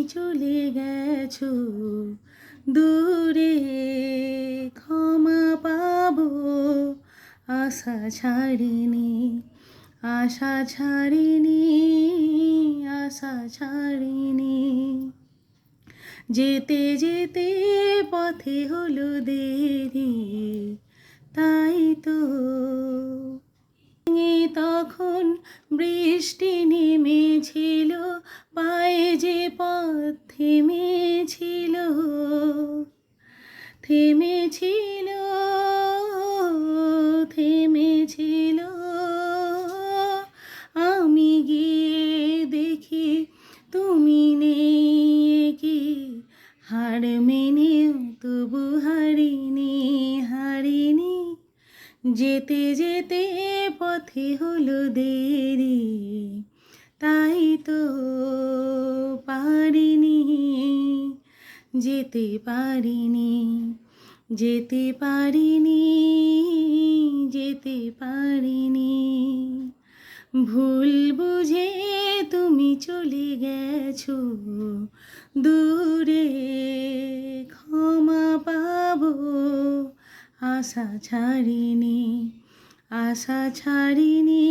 চলে গেছো দূরে, ক্ষমা পাবো আশা ছাড়িনি, আশা ছাড়িনি, আশা ছাড়িনি। যেতে যেতে পথে হলো দেরি, তাই তো তখন বৃষ্টি নেমেছিল, পায়ে যে পথ থেমেছিল, থেমেছিল, থেমেছিল। আমি গিয়ে দেখি তুমি নেই, কি হার মেনেও তবু হারিনি, হারিনি। যেতে যেতে পথে হলো দেরি, তাই তো পারিনি, যেতে পারিনি, যেতে পারিনি, যেতে পারিনি। ভুল বুঝে তুমি চলে গেছো দূরে, ক্ষমা পাবো আশা ছাড়িনি, আশা ছাড়িনি,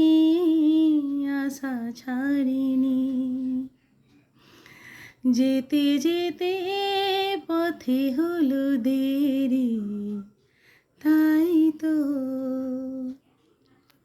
আশা ছাড়িনি। যেতে যেতে পথে হলো দেরি, তাই তো।